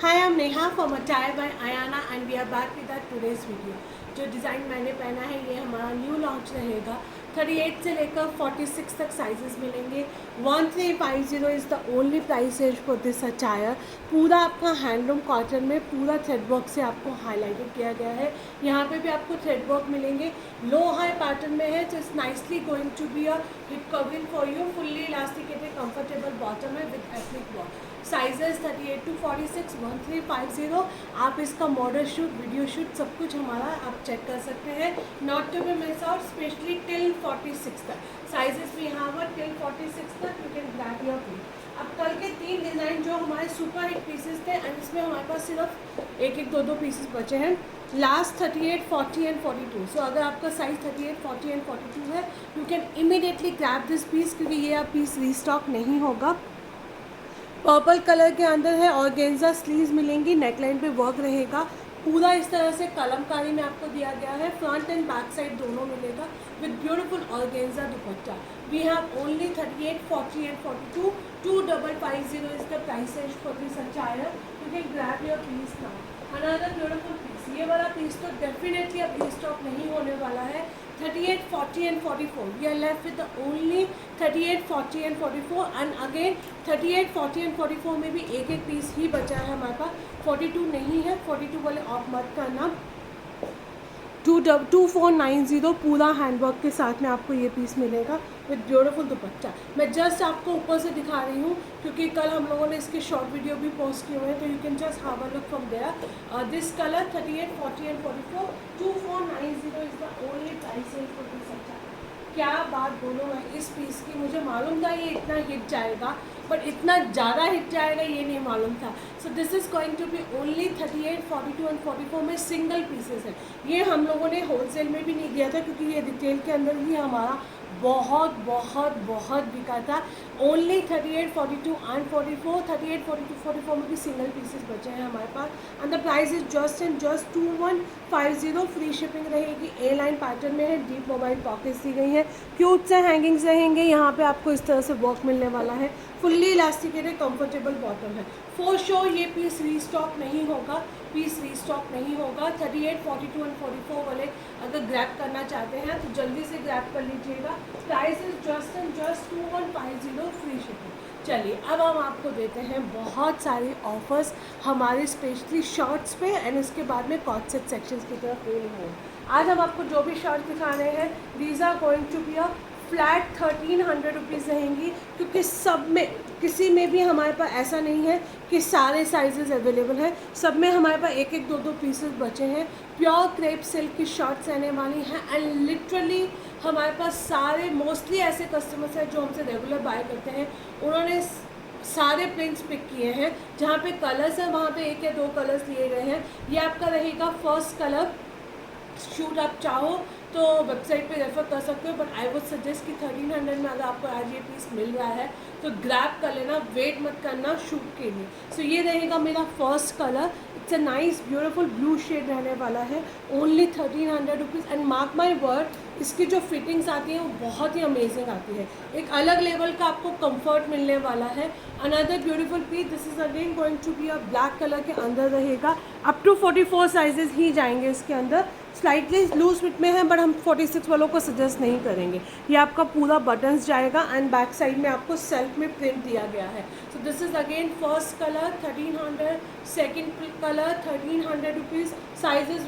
Hi, I'm Neha from Attire by Ayana and we are back with our today's video. जो design मैंने पहना है ये हमारा न्यू लॉन्च रहेगा। 38 से लेकर 46 तक साइजेस मिलेंगे। 1350 is the only price range for this attire. पूरा आपका हैंडलूम कॉटन में पूरा थ्रेड वर्क से आपको हाईलाइटेड किया गया है। यहाँ पे भी आपको थ्रेड वर्क मिलेंगे। लो हाई पैटर्न में है, तो it's nicely going to be a hip covering for you. Fully elasticated comfortable bottom है with ethnic work. Sizes 38 to 46, 1350। आप इसका मॉडल शूट, वीडियो शूट सब कुछ हमारा आप चेक कर सकते हैं। Not to be miss out, especially till 46 तक साइजेस भी यहाँ पर टिल 46 तक you can grab your piece. अब कल के 3 डिज़ाइन जो हमारे सुपर हिट पीसेस थे एंड इसमें हमारे पास सिर्फ एक दो पीसेस बचे हैं। Last 38, 40 and 42। सो अगर आपका साइज 38, 40 एंड 42 है you can immediately grab this piece, क्योंकि ये अब पीस रीस्टॉक नहीं होगा। पर्पल कलर के अंदर है, ऑर्गेन्जा स्लीव्स मिलेंगी, नेकलाइन पे वर्क रहेगा। पूरा इस तरह से कलमकारी में आपको दिया गया है। फ्रंट एंड बैक साइड दोनों मिलेगा with beautiful organza dupatta. We have only 38, 40 and 42। 2550 is the price range for this attire. You can grab your piece now. Another beautiful piece, ये वाला पीस तो डेफिनेटली अब रीस्टॉक नहीं होने वाला है। 38, 40 and 44. We are left with the only 38, 40 and 44 and again 38, 40 and 44 में भी एक पीस ही बचा है हमारे पास। 42 नहीं है, 42 वाले ऑफ मत करना। 2490 पूरा हैंडवर्क के साथ में आपको ये पीस मिलेगा विद ब्यूटीफुल दुपट्टा। मैं जस्ट आपको ऊपर से दिखा रही हूँ क्योंकि कल हम लोगों ने इसके शॉर्ट वीडियो भी पोस्ट किए हुए हैं, तो you can just have a look from there. This colour 38, 40 and 44। 2490 is the only price range for this attire. क्या बात बोलूँ मैं इस पीस की, मुझे मालूम था ये इतना हिट जाएगा बट इतना ज़्यादा हिट जाएगा ये नहीं मालूम था। So this is going to be only 38, 42 and 44 में सिंगल पीसेस है। ये हम लोगों ने होलसेल में भी नहीं दिया था क्योंकि ये रिटेल के अंदर ही हमारा बहुत बहुत बहुत बिका था। Only 38, 42 and 44। 38, 42, 44 में भी सिंगल पीसेस बचे हैं हमारे पास and the price is just and just 2150। Free shipping रहेगी। ए लाइन पैटर्न में है, डीप मोबाइल पॉकेट्स दी गई हैं, क्यूट से हैंगिंग्स रहेंगे। यहाँ पे आपको इस तरह से वर्क मिलने वाला है। फुल्ली इलास्टिकेटेड कंफर्टेबल बॉटम है। फॉर श्योर ये पीस रीस्टॉक नहीं होगा, पीस रीस्टॉक नहीं होगा। 38, 42 एंड 44 वाले अगर ग्रैब करना चाहते हैं तो जल्दी से ग्रैब कर लीजिएगा। Price is just and just 2150 free shipping. चलिए अब हम आपको देते हैं बहुत सारे ऑफर्स हमारे स्पेशली शर्ट्स पे एंड उसके बाद में कॉट सेट सेक्शंस की तरफ मूव। आज हम आपको जो भी शर्ट दिखा रहे हैं these are going to be a flat 1300 rupees रहेंगी, क्योंकि सब में किसी में भी हमारे पास ऐसा नहीं है कि सारे साइजेस अवेलेबल हैं। सब में हमारे पास एक दो पीसेस बचे हैं। प्योर क्रेप सिल्क की शर्ट्स रहने वाली हैं एंड लिटरली हमारे पास सारे मोस्टली ऐसे कस्टमर्स हैं जो हमसे रेगुलर बाय करते हैं। उन्होंने सारे प्रिंट्स पिक किए हैं। जहाँ पे कलर्स हैं वहाँ पे एक या दो कलर्स लिए गए हैं। ये आपका रहेगा फर्स्ट कलर। शूट आप चाहो तो वेबसाइट पे रेफ़र कर सकते हो, बट आई वुड सजेस्ट कि 1300 में अगर आपको आज ये पीस मिल रहा है तो ग्रैब कर लेना, वेट मत करना शूट के लिए। सो ये रहेगा मेरा first colour. It's a nice beautiful blue shade रहने वाला है। Only 1300 rupees and mark my word, इसकी जो फिटिंग्स आती हैं वो बहुत ही अमेजिंग आती है। एक अलग लेवल का आपको कंफर्ट मिलने वाला है। Another beautiful piece, this is again going to be a black colour के अंदर रहेगा। अप टू 44 साइजेस ही जाएंगे इसके अंदर। स्लाइटली लूज फिट में है बट हम 46 वालों को सजेस्ट नहीं करेंगे। ये आपका पूरा बटन्स जाएगा एंड बैक साइड में आपको सेल्फ में प्रिंट दिया गया है। So this is again first colour 1300, second colour 1300 rupees. Sizes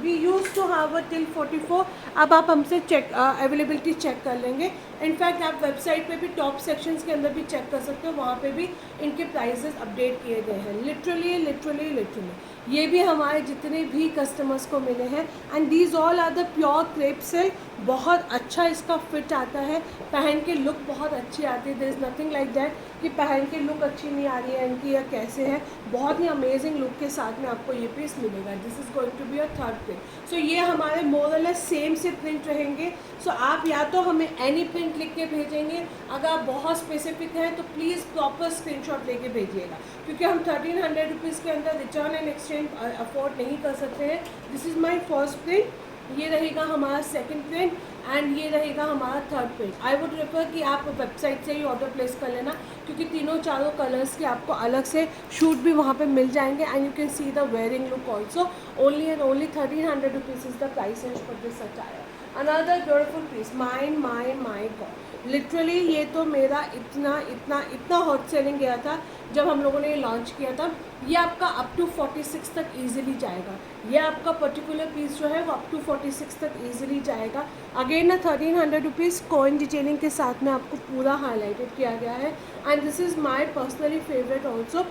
we use to have a till 44। अब आप हमसे चेक अवेलेबिलिटी चेक कर लेंगे। इनफैक्ट आप वेबसाइट पे भी टॉप सेक्शंस के अंदर भी चेक कर सकते हो, वहाँ पे भी इनके प्राइसेस अपडेट किए गए हैं। लिटरली ये भी हमारे जितने भी कस्टमर्स को मिले हैं and these all are the pure crepe silk. बहुत अच्छा इसका फिट आता है, पहन के लुक बहुत अच्छी आती है। There is nothing like that कि पहन के लुक अच्छी नहीं आ रही है इनकी या कैसे है। बहुत ही अमेजिंग लुक के साथ में आपको ये पीस मिलेगा। This is going to be a third print. So ये हमारे मोर और लेस सेम से प्रिंट रहेंगे। सो आप या तो हमें एनी प्रिंट लिख के भेजेंगे, अगर आप बहुत स्पेसिफिक हैं तो प्लीज़ प्रॉपर स्क्रीनशॉट लेके भेजिएगा, क्योंकि हम 1300 रुपीज़ के अंदर रिटर्न एंड एक्सचेंज अफोर्ड नहीं कर सकते हैं। This is my first print. ये रहेगा हमारा सेकंड प्रिंट एंड ये रहेगा हमारा third print. I would prefer कि आप वेबसाइट से ही ऑर्डर प्लेस कर लेना, क्योंकि तीनों चारों कलर्स के आपको अलग से शूट भी वहाँ पे मिल जाएंगे and you can see the wearing look also. Only and only 1300 rupees is the price range for this attire. Another beautiful piece, my god, literally ये तो मेरा इतना इतना इतना हॉट सेलिंग गया था जब हम लोगों ने ये लॉन्च किया था। ये आपका अप टू 46 तक इजीली जाएगा। ये आपका पर्टिकुलर पीस जो है वो अप टू 46 तक इजीली जाएगा। अगेन ना 1300 रुपीज़ कॉइन डिटेलिंग के साथ में आपको पूरा हाईलाइटेड किया गया है and this is my personally favourite also.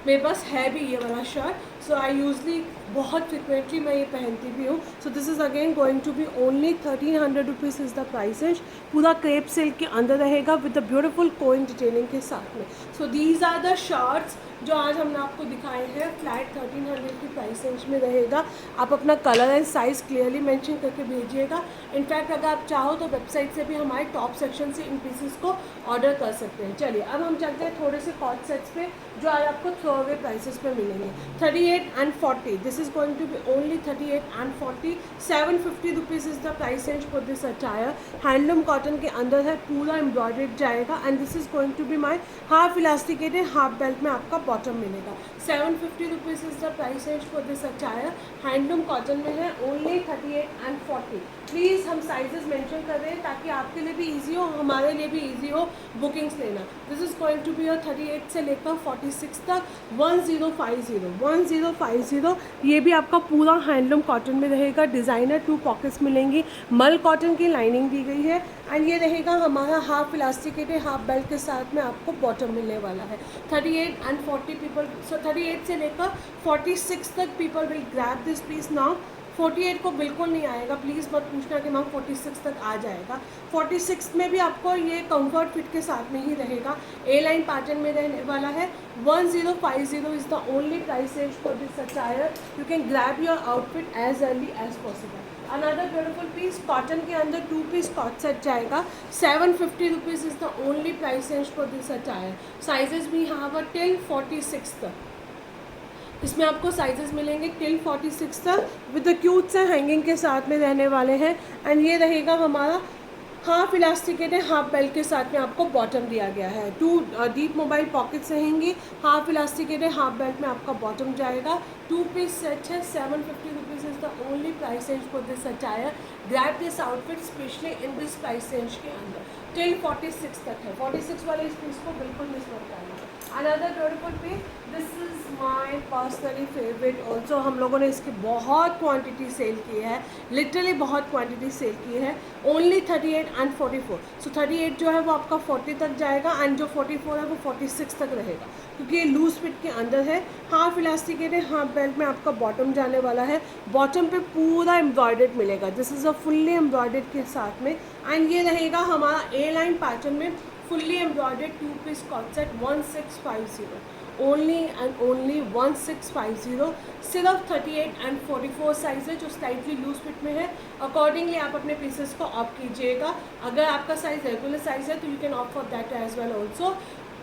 मेरे पास है भी ये वाला शर्ट, सो आई यूजली बहुत फ्रिक्वेंटली मैं ये पहनती भी हूँ। So this is again going to be only 1300 rupees is the price range. पूरा क्रेप सिल्क के अंदर रहेगा with the beautiful coin detailing के साथ में। So these are the shirts जो आज हमने आपको दिखाए हैं, फ्लैट 1300 की प्राइस रेंज में रहेगा। आप अपना colour and size clearly mention करके भेजिएगा। इनफैक्ट अगर आप चाहो तो वेबसाइट से भी हमारे टॉप सेक्शन से इन पीसेस को ऑर्डर कर सकते हैं। चलिए अब हम चलते हैं थोड़े से कॉट सेट्स पे जो आज आपको थ्रो अवे प्राइसेस पे मिलेंगे। 38 and 40, this is going to be only 38 and 40। 750 rupees is the price range for this attire. Handloom cotton के अंदर है, पूरा एम्ब्रॉयडर्ड जाएगा and this is going to be my half elasticated half belt में आपका bottom मिलेगा। 750 rupees is the price range for this attire. Handloom cotton में है, ओनली 38 and 40। प्लीज़ हम साइजेस मेंशन कर रहे हैं ताकि आपके लिए भी इजी हो, हमारे लिए भी इजी हो बुकिंग्स लेना। This is going to be 38 से लेकर 46 तक 1050। ये भी आपका पूरा हैंडलूम कॉटन में रहेगा। डिज़ाइनर 2 पॉकेट्स मिलेंगी, मल कॉटन की लाइनिंग दी गई है एंड ये रहेगा हमारा हाफ इलास्टिकेटेड हाफ बेल्ट के साथ में आपको बॉटम मिलने वाला है। 38 and 40 पीपल, सो 38 से लेकर 46 तक people will grab this piece now. 48 को बिल्कुल नहीं आएगा, प्लीज़ मत पूछना कि मैम 46 तक आ जाएगा। 46 में भी आपको ये कंफर्ट फिट के साथ में ही रहेगा, ए लाइन पैटर्न में रहने वाला है। 1050 is the only price range for this attire. You can grab your outfit as early as possible. Another beautiful piece, cotton के अंदर 2 पीस कॉट सेट जाएगा। 750 rupees is the only price range for this attire. Sizes भी यहाँ पर till 46 तक, इसमें आपको sizes मिलेंगे टिल 46 तक विद द क्यूट से हैंगिंग के साथ में रहने वाले हैं एंड ये रहेगा हमारा हाफ इलास्टिकेटेड हाफ बेल्ट के साथ में आपको बॉटम दिया गया है। 2 डीप मोबाइल पॉकेट्स रहेंगी, हाफ इलास्टिकेटेड हाफ बेल्ट में आपका बॉटम जाएगा। 2 पीस सेट है। 750 rupees is the only price range for this attire. Grab this outfit specially in this price range के अंदर टिल 46 तक है। 46 वाले इस पीस को बिल्कुल मिस मत करना। Another beautiful piece, this is my personally favourite also. हम लोगों ने इसकी बहुत क्वांटिटी सेल की है, लिटरली बहुत क्वांटिटी सेल की है। Only 38 and 44। सो 38 जो है वो आपका 40 तक जाएगा एंड जो 44 है वो 46 तक रहेगा, क्योंकि ये लूज फिट के अंदर है। हाफ इलास्टिकेटेड हाफ बेल्ट में आपका बॉटम जाने वाला है। बॉटम पे पूरा एम्ब्रॉयडर्ड मिलेगा, this is a fully embroidered के साथ में एंड ये रहेगा हमारा ए लाइन पैटर्न में fully embroidered 2 piece coord set 1650। Only and only 1650। सिर्फ 38 and 44 साइज़ है जो स्लाइटली लूज फिट में है। अकॉर्डिंगली आप अपने पीसेस को ऑप्ट कीजिएगा। अगर आपका साइज़ रेगुलर साइज़ है तो you can opt for that as well also.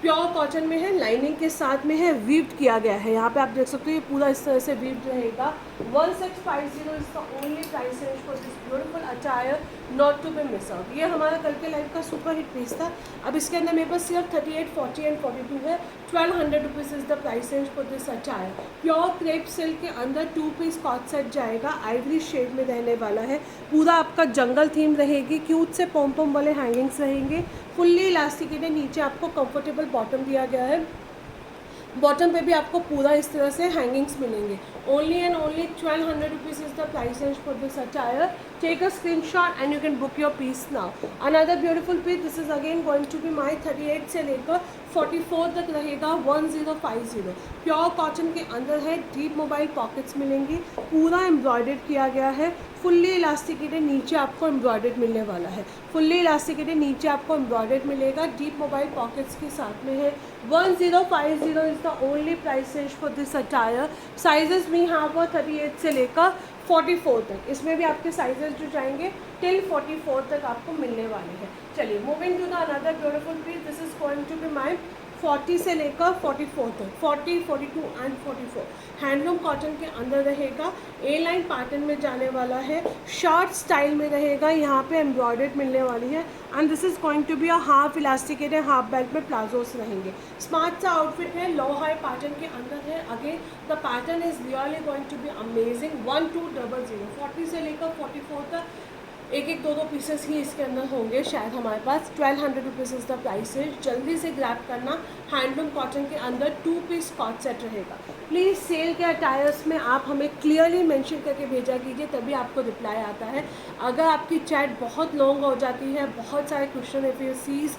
Pure cotton में है, लाइनिंग के साथ में है, वीव्ड किया गया है। यहाँ पे आप देख सकते हो ये पूरा इस तरह से वीव्ड रहेगा। 1650 is the only price range for this beautiful attire, not to be miss out. ये हमारा कल के लाइव का सुपर हिट पीस था। अब इसके अंदर मेरे पास सिर्फ 38, 40 and 42 है। 1200 rupees is the price range for this attire. Pure crepe silk के अंदर 2 पीस कॉट सेट जाएगा, आइवरी शेड में रहने वाला है। पूरा आपका जंगल थीम रहेगी, क्यूट से पॉम पॉम वाले हैंगिंग्स रहेंगे। फुल्ली इलास्टिकेटेड, नीचे आपको कंफर्टेबल बॉटम दिया गया है। बॉटम पे भी आपको पूरा इस तरह से हैंगिंग्स मिलेंगे। Only and only 1200 rupees is the price range for this attire. Take a screenshot and you can book your piece now. Another beautiful piece, this is again going to be my 38 से लेकर 44 तक रहेगा। 1050 pure cotton के अंदर है। Deep mobile pockets मिलेंगी, पूरा embroidered किया गया है। फुल्ली इलास्टिकेटेड नीचे आपको एम्ब्रॉयडर्ड मिलने वाला है। फुल्ली इलास्टिकेटेड नीचे आपको एम्ब्रॉयडर्ड मिलेगा, डीप मोबाइल पॉकेट्स के साथ में है। 1050 is the only price range for this attire. Sizes भी यहाँ पर 38 से लेकर 44 तक, इसमें भी आपके साइजेस जो जाएंगे टिल 44 तक आपको मिलने वाले हैं। चलिए moving to the another beautiful piece, this is going to be my 40 से लेकर 44 तक, 40, 42 एंड 44 हैंडलूम कॉटन के अंदर रहेगा। ए लाइन पैटर्न में जाने वाला है, शॉर्ट स्टाइल में रहेगा, यहाँ पे एम्ब्रॉयडर्ड मिलने वाली है and this is going to be a half elasticated half belt में प्लाजोस रहेंगे। स्मार्ट सा आउटफिट है, लो हाई पैटर्न के अंदर है। Again the pattern is really going to be amazing. 1200, 40 से लेकर 44 तक एक एक दो पीसेस ही इसके अंदर होंगे शायद हमारे पास। 1200 रुपीज़ इज़ द प्राइस है, जल्दी से ग्रैब करना। हैंडलूम कॉटन के अंदर 2 पीस कॉट सेट रहेगा। प्लीज़ सेल के अटायर्स में आप हमें क्लियरली मेंशन करके भेजा कीजिए, तभी आपको रिप्लाई आता है। अगर आपकी चैट बहुत लॉन्ग हो जाती है, बहुत सारे question if you sees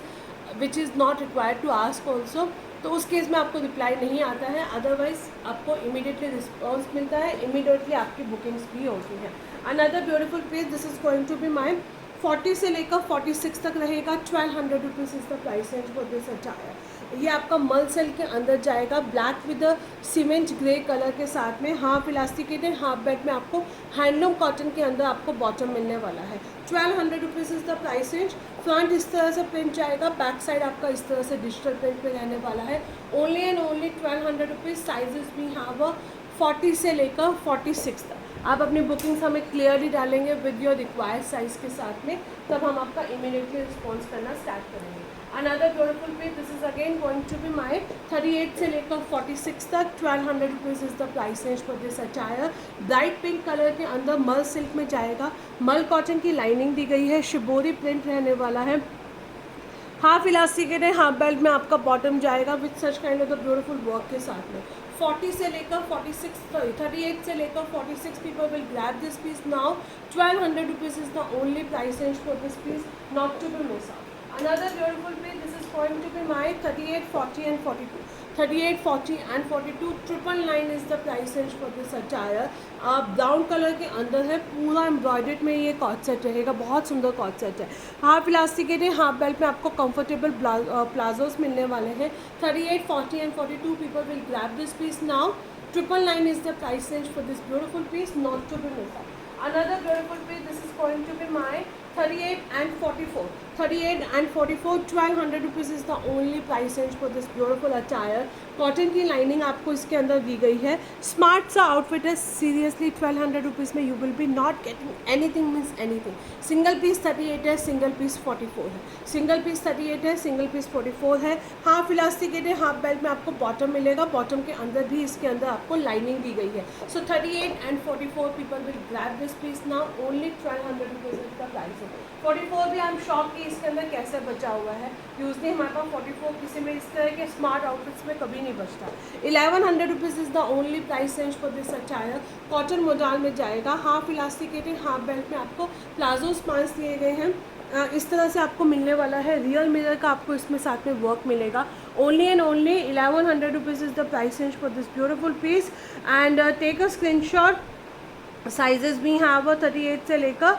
which is not required to ask also, तो उस केस में आपको रिप्लाई नहीं आता है। अदरवाइज़ आपको इमीडिएटली रिस्पॉन्स मिलता है, इमीडिएटली आपकी बुकिंग्स भी होती हैं। Another beautiful piece, this is going to be my 40 से लेकर 46 तक रहेगा। 1200 rupees is the price range for this attire. ये आपका मल सिल्क के अंदर जाएगा, black with cement grey colour के साथ में। हाफ इलास्टिकेटेड हाफ बेल्ट में आपको हैंडलूम कॉटन के अंदर आपको बॉटम मिलने वाला है। 1200 rupees is the price range. Front इस तरह से प्रिंट जाएगा, बैक साइड आपका इस तरह से डिजिटल प्रिंट में रहने वाला है। Only and only 1200 rupees. Sizes भी हैव 40 से लेकर 46 तक। आप अपनी बुकिंग्स हमें क्लियरली डालेंगे विद योर रिक्वायर्ड साइज़ के साथ में, तब हम आपका इमीडिएटली रिस्पॉन्स करना स्टार्ट करेंगे। Another beautiful piece, this is again going to be my 38 से लेकर 46 तक। 1200 rupees is the price range for this attire. Bright pink colour के अंदर मल सिल्क में जाएगा, मल कॉटन की लाइनिंग दी गई है, शिबोरी प्रिंट रहने वाला है। हाफ इलास्टिकेटेड हाफ बेल्ट में आपका बॉटम जाएगा with such kind of the beautiful work के साथ में। 40 से लेकर 46, 38 से लेकर 46 people will grab this piece now. 1200 rupees is the only price range for this piece, not to be miss out. Another beautiful piece, this is going to be my 38, 40 and 42. 38, 40 and 42, 999 is the price range for this attire. Brown colour के अंदर है, पूरा embroidered में ये cot set रहेगा, बहुत सुंदर cot set है। हाफ इलास्टिकेटेड हाफ बेल्ट में आपको कंफर्टेबल प्लाजोस मिलने वाले हैं। 38, 40 and 42 people will grab this piece now. 999 is the price range for this beautiful piece, not to be missed out. Another beautiful piece, this is going to be my 38 and 44. 38 and 44, 1200 rupees is the only price range for this beautiful attire. Cotton की lining आपको इसके अंदर दी गई है। Smart सा outfit है, seriously 1200 rupees में you will be not getting anything means anything. Single piece 38 है, सिंगल पीस 44 है, सिंगल पीस 38 है, सिंगल पीस 44 है। हाफ इलास्टिकेटेड हाफ बेल्ट में आपको बॉटम मिलेगा, बॉटम के अंदर भी इसके अंदर आपको लाइनिंग दी गई है। So 38 and 44 people will grab this piece now, only 1200 rupees is the price है। 44 भी आई एम शॉक कि इसके अंदर कैसे बचा हुआ है। यूजली हमारे पास 44 किसी में इस तरह के स्मार्ट आउटफिट्स में कभी नहीं बचता। 1100 rupees is the only price range for this attire. Cotton modal में जाएगा, हाफ इलास्टिकेटेड हाफ बेल्ट में आपको प्लाजो स्पांस दिए गए हैं। इस तरह से आपको मिलने वाला है। रियल मिरर का आपको इसमें साथ में वर्क मिलेगा। Only and only 1100 rupees is the price range for this beautiful piece and take a screenshot. Sizes भी हैव 38 से लेकर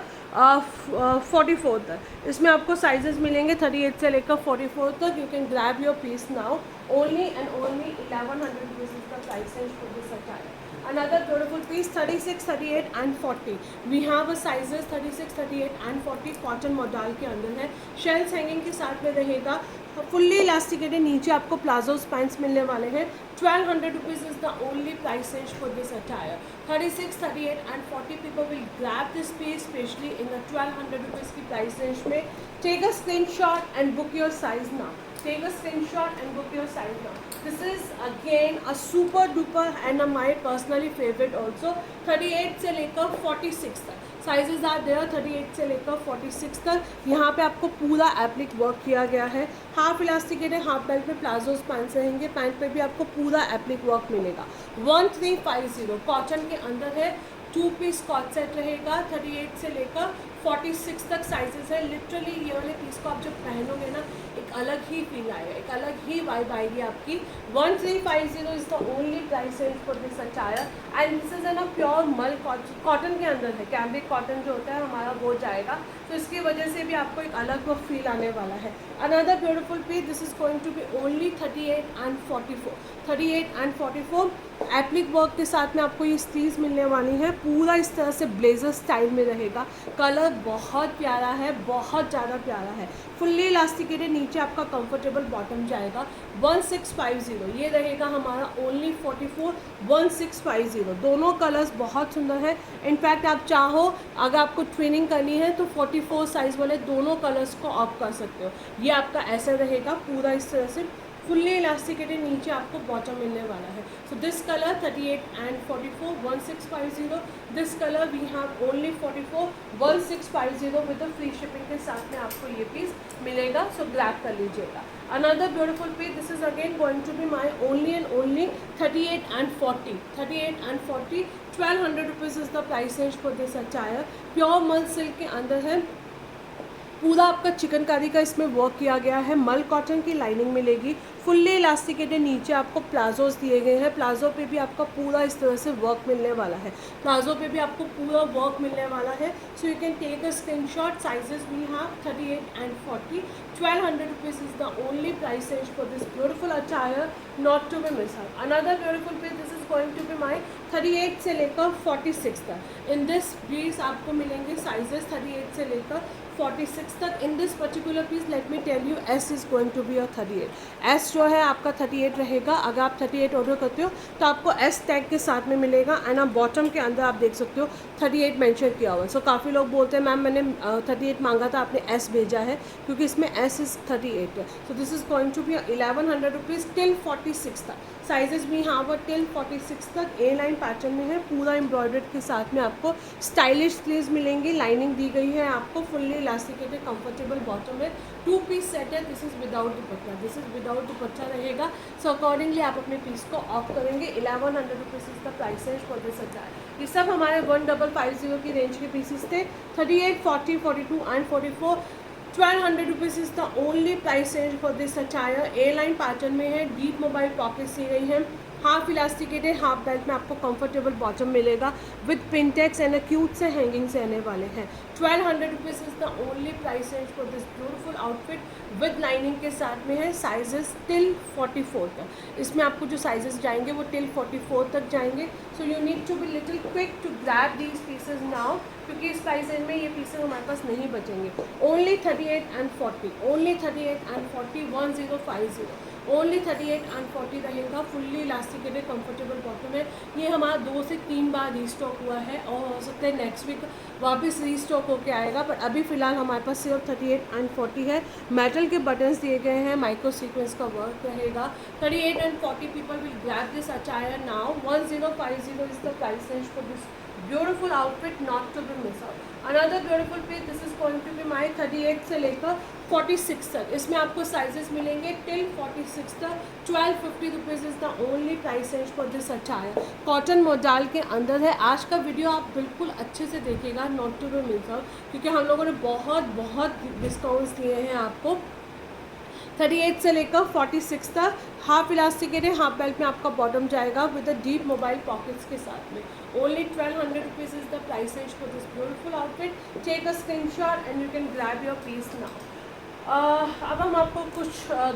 44 तक। इसमें आपको साइजेस मिलेंगे 38 से लेकर 44 तक। You can grab your piece now, only and only 1100 rupees is the price range for this attire. Another beautiful piece, 36, 38 and 40. We have a sizes 36, 38 and 40 cotton model के अंदर है। शेल्स हैंगिंग के साथ में रहेगा, फुल्ली इलास्टिकेटेड, नीचे आपको palazzo pants मिलने वाले हैं। 1200 rupees is the only price range for this attire. 36, 38 and 40 people will grab this piece, especially in the 1200 rupees की प्राइस रेंज में। Take a screenshot and book your size now. Take a screenshot and book your size now. This is again a super duper and my personally favorite also. 38 से लेकर 46 तक sizes are there. 38 से लेकर 46 तक यहाँ पे आपको पूरा एप्लिक वर्क किया गया है। हाफ इलास्टिकेटेड हाफ बेल्ट में प्लाजोस पैंट्स रहेंगे, पैंट पे भी आपको पूरा एप्लिक वर्क मिलेगा। 1350 कॉटन के अंदर है, 2 पीस कॉट सेट रहेगा। 38 से लेकर 46 तक साइजेस है। लिटरली ये वाले पीस को आप जब पहनोगे ना, एक अलग ही फील आएगा, एक अलग ही वाइब आएगी आपकी। 1350 is the only price range for this attire and this is a pure मल कॉटन के अंदर है। कैम्ब्रिक कॉटन जो होता है हमारा वो जाएगा, तो इसकी वजह से भी आपको एक अलग वो फील आने वाला है। Another beautiful piece, this is going to be only 38 and 44। 38 and 44 applique work के साथ में आपको ये स्लीव्स मिलने वाली हैं, पूरा इस तरह से ब्लेजर स्टाइल में रहेगा। कलर बहुत प्यारा है, बहुत ज़्यादा प्यारा है। फुल्ली इलास्टिकेटेड, नीचे आपका कंफर्टेबल बॉटम जाएगा। 1650 ये रहेगा हमारा ओनली 44 1650। दोनों कलर्स बहुत सुंदर है। इनफैक्ट आप चाहो अगर आपको ट्विनिंग करनी है तो 44 साइज़ वाले दोनों कलर्स को ऑप्ट कर सकते हो। ये आपका ऐसा रहेगा पूरा इस तरह से फुल्ली इलास्टिकेटेड, नीचे आपको बॉटम मिलने वाला है। So this colour 38 and 44 1650। This colour we have only 44 1650 with the free shipping के साथ में आपको ये पीस मिलेगा। सो ग्रैब कर लीजिएगा। Another beautiful piece, this is again going to be my only and only 38 and 40 38 and 40 1200 rupees is the price range for this attire। Pure मल silk के अंदर है, पूरा आपका चिकनकारी का इसमें वर्क किया गया है। मल कॉटन की लाइनिंग मिलेगी, फुल्ली इलास्टिकेटेड, नीचे आपको प्लाजोज दिए गए हैं। प्लाजो पे भी आपका पूरा इस तरह से वर्क मिलने वाला है। प्लाजो पे भी आपको पूरा वर्क मिलने वाला है। So you can take a screenshot. Sizes we have 38 and 40 1200 rupees is the only price range for this beautiful attire, not to be missed out। Another beautiful piece, this is going to be my 38 से लेकर 46 तक। In this piece आपको मिलेंगे sizes 38 से लेकर 46 तक। In this particular piece let me tell you, S is going to be your 38। S जो है आपका 38 रहेगा। अगर आप 38 ऑर्डर करते हो तो आपको एस टैग के साथ में मिलेगा। एंड आप बॉटम के अंदर आप देख सकते हो 38 मेंशन किया हुआ है। सो काफ़ी लोग बोलते हैं मैम मैंने 38 मांगा था, आपने एस भेजा है, क्योंकि इसमें एस इज़ 38 है। So this is going to be 1100 rupees till 46 तक। साइजेस भी यहाँ पर टिल 46 तक ए लाइन पैटर्न में है, पूरा एम्ब्रॉयडर्ड के साथ में आपको स्टाइलिश स्लीव्स मिलेंगी। लाइनिंग दी गई है आपको, फुल्ली इलास्टिकेटेड कंफर्टेबल बॉटम है। 2 पीस सेट है। This is without dupatta, this is without dupatta रहेगा। सो अकॉर्डिंगली आप अपने पीस को ऑफ करेंगे। 1100 rupees is the price range for this attire. ये सब हमारे 1550 की रेंज के पीसेस थे। 38 40 42 and 44 1200 rupees is the only price range for this attire. A line pattern में है, डीप मोबाइल पॉकेट्स दी गई हैं, हाफ इलास्टिकेटेड, हाफ बेल्ट में आपको कंफर्टेबल बॉटम मिलेगा विद पिनटेक्स एंड क्यूट से हैंगिंग से आने वाले हैं। 1200 rupees is the only price range for this beautiful outfit with lining के साथ में है। साइजेस टिल 44 तक। इसमें आपको जो साइजेस जाएंगे वो टिल 44 तक जाएंगे। So you need to be little quick to grab these pieces now, क्योंकि इस प्राइस रेंज में ये पीसेज हमारे पास नहीं बचेंगे। Only 38 and 40, only 38 and 40 1050, only 38 and 40 रहेगा। फुल्ली इलास्टिकेटेड कंफर्टेबल बॉटम है। ये हमारा 2 से 3 बार रीस्टॉक हुआ है और हो सकता है नेक्स्ट वीक वापस रीस्टॉक होके आएगा, पर अभी फ़िलहाल हमारे पास सिर्फ 38 and 40 है। मेटल के बटन्स दिए गए हैं, माइक्रो सीक्वेंस का वर्क रहेगा। 38 and 40 people will grab this attire now. 1050 is the price range for this beautiful outfit, not to be miss out. Another beautiful piece, this is going to be my 38 से लेकर 46 तक। इसमें आपको sizes मिलेंगे till 46 तक। 1250 rupees is the only price range for this attire. Cotton modal के अंदर है। आज का वीडियो आप बिल्कुल अच्छे से देखिएगा, not to be miss out, क्योंकि हम लोगों ने बहुत डिस्काउंट्स दिए हैं आपको। 38 से लेकर 46 तक। हाफ इलास्टिकेटेड, हाफ बेल्ट में आपका बॉटम जाएगा with the deep mobile pockets के साथ में। Only 1200 rupees is the price range for this beautiful outfit. Take a screenshot and you can grab your piece now. अब हम आपको कुछ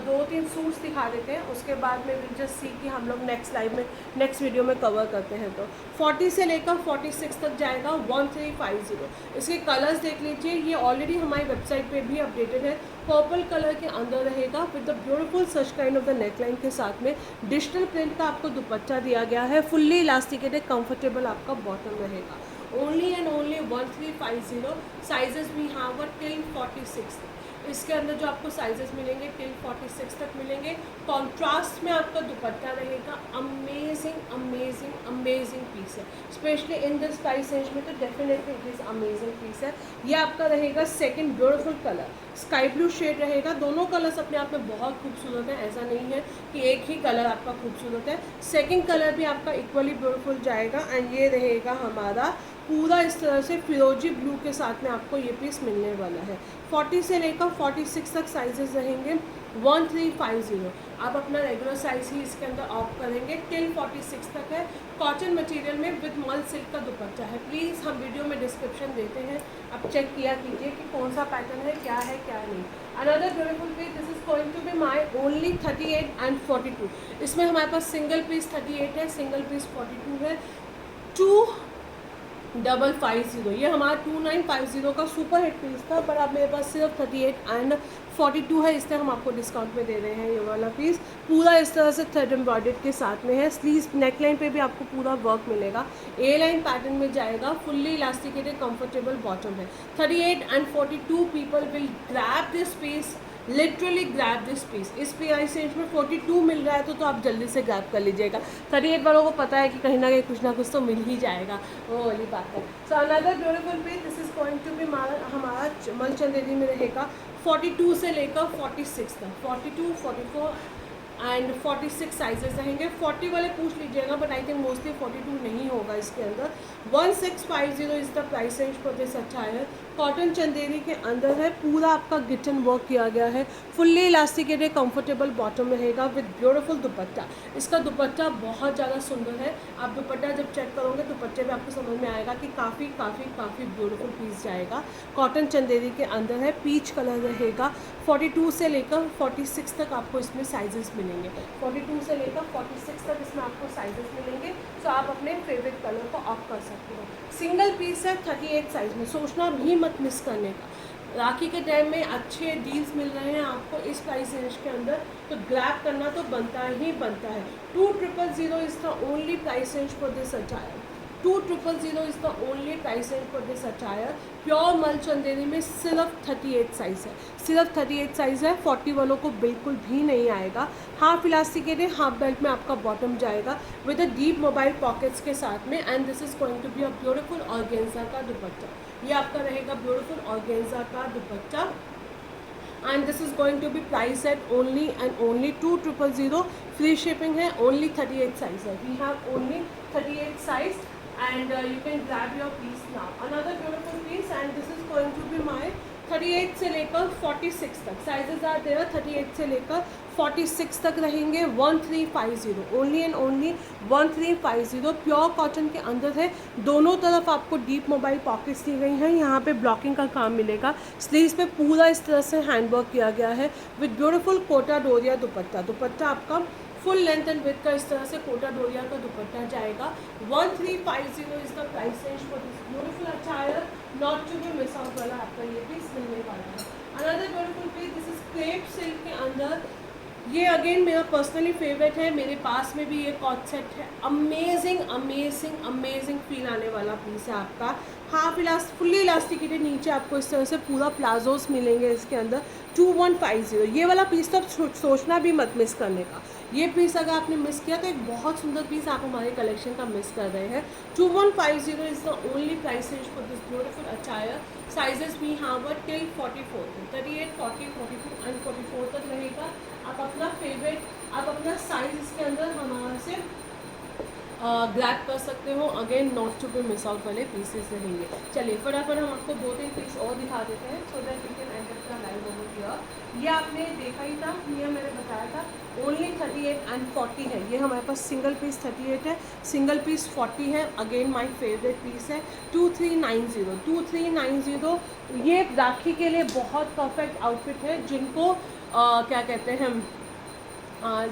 2-3 सूट्स दिखा देते हैं, उसके बाद में विल जस्ट सी कि हम लोग नेक्स्ट वीडियो में कवर करते हैं। तो 40 से लेकर 46 तक जाएगा 1350। इसके कलर्स देख लीजिए, ये ऑलरेडी हमारी वेबसाइट पे भी अपडेटेड है। पर्पल कलर के अंदर रहेगा with the beautiful such kind of the neckline के साथ में डिजिटल प्रिंट का आपको दुपट्टा दिया गया है। फुल्ली इलास्टिकेटेड कंफर्टेबल आपका बॉटम रहेगा। Only and only 1350। साइजेस भी हैव टिल 46। इसके अंदर जो आपको साइजेस मिलेंगे टिल 46 तक मिलेंगे। कॉन्ट्रास्ट में आपका दुपट्टा रहेगा। अमेजिंग अमेजिंग अमेजिंग पीस है, specially in this price range में तो definitely it is amazing piece है। ये आपका रहेगा second beautiful colour, sky blue shade रहेगा। दोनों कलर्स अपने आप में बहुत खूबसूरत है, ऐसा नहीं है कि एक ही कलर आपका खूबसूरत है। सेकंड कलर भी आपका इक्वली ब्यूटीफुल जाएगा। एंड ये रहेगा हमारा पूरा इस तरह से फिरोजी ब्लू के साथ में आपको ये पीस मिलने वाला है। 40 से लेकर 46 तक साइजेस रहेंगे। 1350। आप अपना रेगुलर साइज ही इसके अंदर ऑप्ट करेंगे। टिल 46 तक है। कॉटन मटेरियल में विद मल सिल्क का दुपट्टा है। प्लीज़ हम वीडियो में डिस्क्रिप्शन देते हैं, आप चेक किया कीजिए कि कौन सा पैटर्न है, क्या नहीं। Another beautiful piece, this is going to be my only 38 and 42। इसमें हमारे पास सिंगल पीस 38 है, सिंगल पीस 42 है। 2550, ये हमारा 2950 का सुपर हिट पीस था, पर अब मेरे पास सिर्फ 38 एंड 42 है, इसलिए हम आपको डिस्काउंट में दे रहे हैं ये वाला पीस। पूरा इस तरह से थ्रेड एम्ब्रॉयडर्ड के साथ में है। स्लीव्स नेकलाइन पे भी आपको पूरा वर्क मिलेगा। ए लाइन पैटर्न में जाएगा। फुल्ली इलास्टिकेटेड कंफर्टेबल बॉटम है। 38 and 42 people will grab this piece, literally grab this piece. इस प्राइस रेंज में 42 मिल रहा है तो आप जल्दी से ग्रैब कर लीजिएगा। 38 वालों को पता है कि कहीं ना कुछ तो मिल ही जाएगा, वो वाली बात है। So another beautiful piece, this is going to be हमारा मल चंदेरी में रहेगा 42 से लेकर 46 तक। 42, 44 एंड 46 साइजेस रहेंगे। 40 वाले पूछ लीजिएगा, बट आई थिंक मोस्टली 42 नहीं होगा इसके अंदर। 1650 is the price range for this attire. Cotton Chanderi के अंदर है, पूरा आपका गिटन वर्क किया गया है। फुल्ली इलास्टिकेटेड कंफर्टेबल बॉटम रहेगा विद ब्यूटीफुल दुपट्टा। इसका दुपट्टा बहुत ज़्यादा सुंदर है। आप दुपट्टा जब चेक करोगे दुपट्टे में आपको समझ में आएगा कि काफ़ी ब्यूटीफुल पीस जाएगा। कॉटन चंदेरी के अंदर है, पीच कलर रहेगा। 42 से लेकर 46 तक आपको इसमें साइजेस मिलेंगे। 42 से लेकर 46 तक इसमें आपको साइजेस मिलेंगे। तो आप अपने फेवरेट कलर को ऑफ कर सकते हो। सिंगल पीस है 38 साइज में, सोचना भी मत मिस करने का। राखी के टाइम में अच्छे डील्स मिल रहे हैं आपको इस प्राइस रेंज के अंदर, तो ग्रैब करना तो बनता ही बनता है। 2000 is the only price range for this attire. 2000 is the only price range for this attire. Pure मल चंदेरी में सिर्फ 38 साइज़ है, सिर्फ 38 साइज़ है। 40 वालों को बिल्कुल भी नहीं आएगा। हाफ इलास्टिकेटेड हाफ बेल्ट में आपका बॉटम जाएगा with a deep mobile pockets के साथ में। And this is going to be a beautiful organza का दुपट्टा। ये आपका रहेगा ब्यूटीफुल ऑर्गेन्जा का दुपट्टा। And this is going to be price at only and only 2000। Free shipping है। ओनली 38 साइज है। We have only 38 size and you can grab your piece now. Another beautiful piece, and this is going to be my 38 से लेकर 46 तक sizes are there. 38 से लेकर 46 तक रहेंगे। 1350 only and only 1350। Pure cotton के अंदर है। दोनों तरफ आपको डीप मोबाइल पॉकेट्स दी गई हैं। यहाँ पे ब्लॉकिंग का काम मिलेगा। स्लीव्स पे पूरा इस तरह से हैंडवर्क किया गया है विद ब्यूटीफुल कोटा डोरिया दुपट्टा। दुपट्टा आपका फुल लेंथ एंड विथ का इस तरह से कोटा डोरिया का दुपट्टा जाएगा। 1350 is the price range for this beautiful attire. Not to be miss out वाला आपका ये पीस मिलने वाला है। Another beautiful piece, this is crepe silk के अंदर। ये अगेन मेरा पर्सनली फेवरेट है। मेरे पास में भी ये कॉट सेट है। अमेजिंग फील आने वाला पीस है आपका। हाफ फुल्ली इलास्टिकेटेड, नीचे आपको इस तरह से पूरा प्लाजोस मिलेंगे इसके अंदर। 2150 ये वाला पीस तो आप सोचना भी मत मिस करने का। ये पीस अगर आपने मिस किया तो एक बहुत सुंदर पीस आप हमारे कलेक्शन का मिस कर रहे हैं। 2150 is the only price range for this beautiful attire. Sizes भी हाँ बट टिल 44 38, 40, 42 एंड 44 तक रहेगा। आप अपना फेवरेट, आप अपना साइज इसके अंदर हमारे से ग्रैब कर सकते हो। Again not to be miss out वाले पीसेस रहेंगे। चलिए फटाफट हम आपको 2-3 पीस और दिखा देते हैं so that you can enter the live over here. ये आपने देखा ही था, ये मैंने बताया था। ओनली 38 एंड 40 है। ये हमारे पास सिंगल पीस 38 है, सिंगल पीस 40 है। अगेन माय फेवरेट पीस है। 2390 ये राखी के लिए बहुत परफेक्ट आउटफिट है। जिनको क्या कहते हैं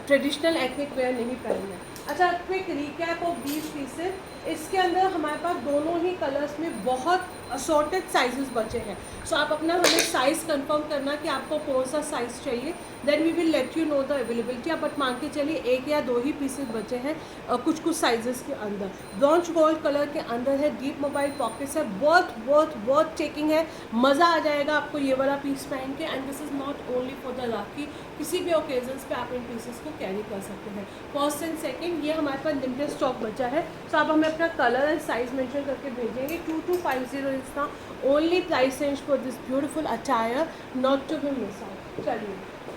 ट्रेडिशनल एथनिक वेयर नहीं पहनना। अच्छा, क्विक रिकैप ऑफ 20 पीसेस। इसके अंदर हमारे पास दोनों ही कलर्स में बहुत असॉर्टेड साइजेस बचे हैं। सो आप अपना हमें साइज़ कंफर्म करना कि आपको कौन सा साइज़ चाहिए, then we will let you know the availability. आप बट मान के चलिए 1 या 2 ही पीसेस बचे हैं कुछ साइजेस के अंदर। ब्रॉन्ज गोल्ड कलर के अंदर है, डीप मोबाइल पॉकेट्स है। बहुत चेकिंग है। मज़ा आ जाएगा आपको ये वाला पीस पहन के। And this is not only for the Rakhi, किसी भी ओकेजन्स पे आप इन पीसेस को कैरी कर सकते हैं। फर्स्ट एंड सेकंड, ये हमारे पास लिमिटेड स्टॉक बचा है। सो आप हमें अपना कलर एंड साइज मेंशन करके भेजेंगे। 2250 is the only price range for this beautiful attire, not to be miss out. चलिए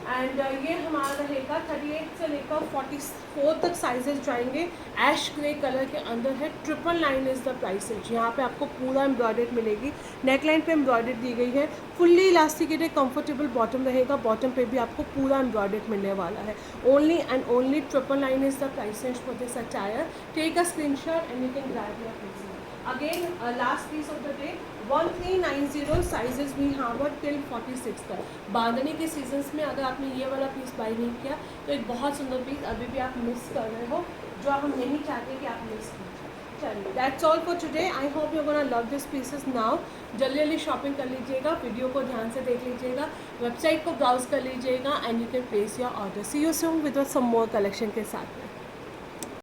एंड ये हमारा रहेगा 38 से लेकर 44 तक साइजेस जाएंगे। ऐश ग्रे कलर के अंदर है। 999 इज़ द प्राइस रेंज। यहाँ पे आपको पूरा एम्ब्रॉयडर्ड मिलेगी, नेकलाइन पे एम्ब्रॉयडर्ड दी गई है, फुल्ली इलास्टिकेटेड कंफर्टेबल बॉटम रहेगा, बॉटम पे भी आपको पूरा एम्ब्रॉयडर्ड मिलने वाला है। Only and only 999 is the price range for this attire. Take a screenshot and you can grab your piece. Again, last piece of the day, 1390 sizes we have till 46 तक। बांधने के सीजन्स में अगर आपने ये वाला पीस बाई नहीं किया तो एक बहुत सुंदर पीस अभी भी आप मिस कर रहे हो, जो हम नहीं चाहते कि आप मिस कीजिए। चलिए, that's all for today. I hope you gonna love this pieces now. जल्दी जल्दी शॉपिंग कर लीजिएगा, वीडियो को ध्यान से देख लीजिएगा, वेबसाइट को ब्राउज कर लीजिएगा and you can place your order. See you soon with some more collection के साथ में।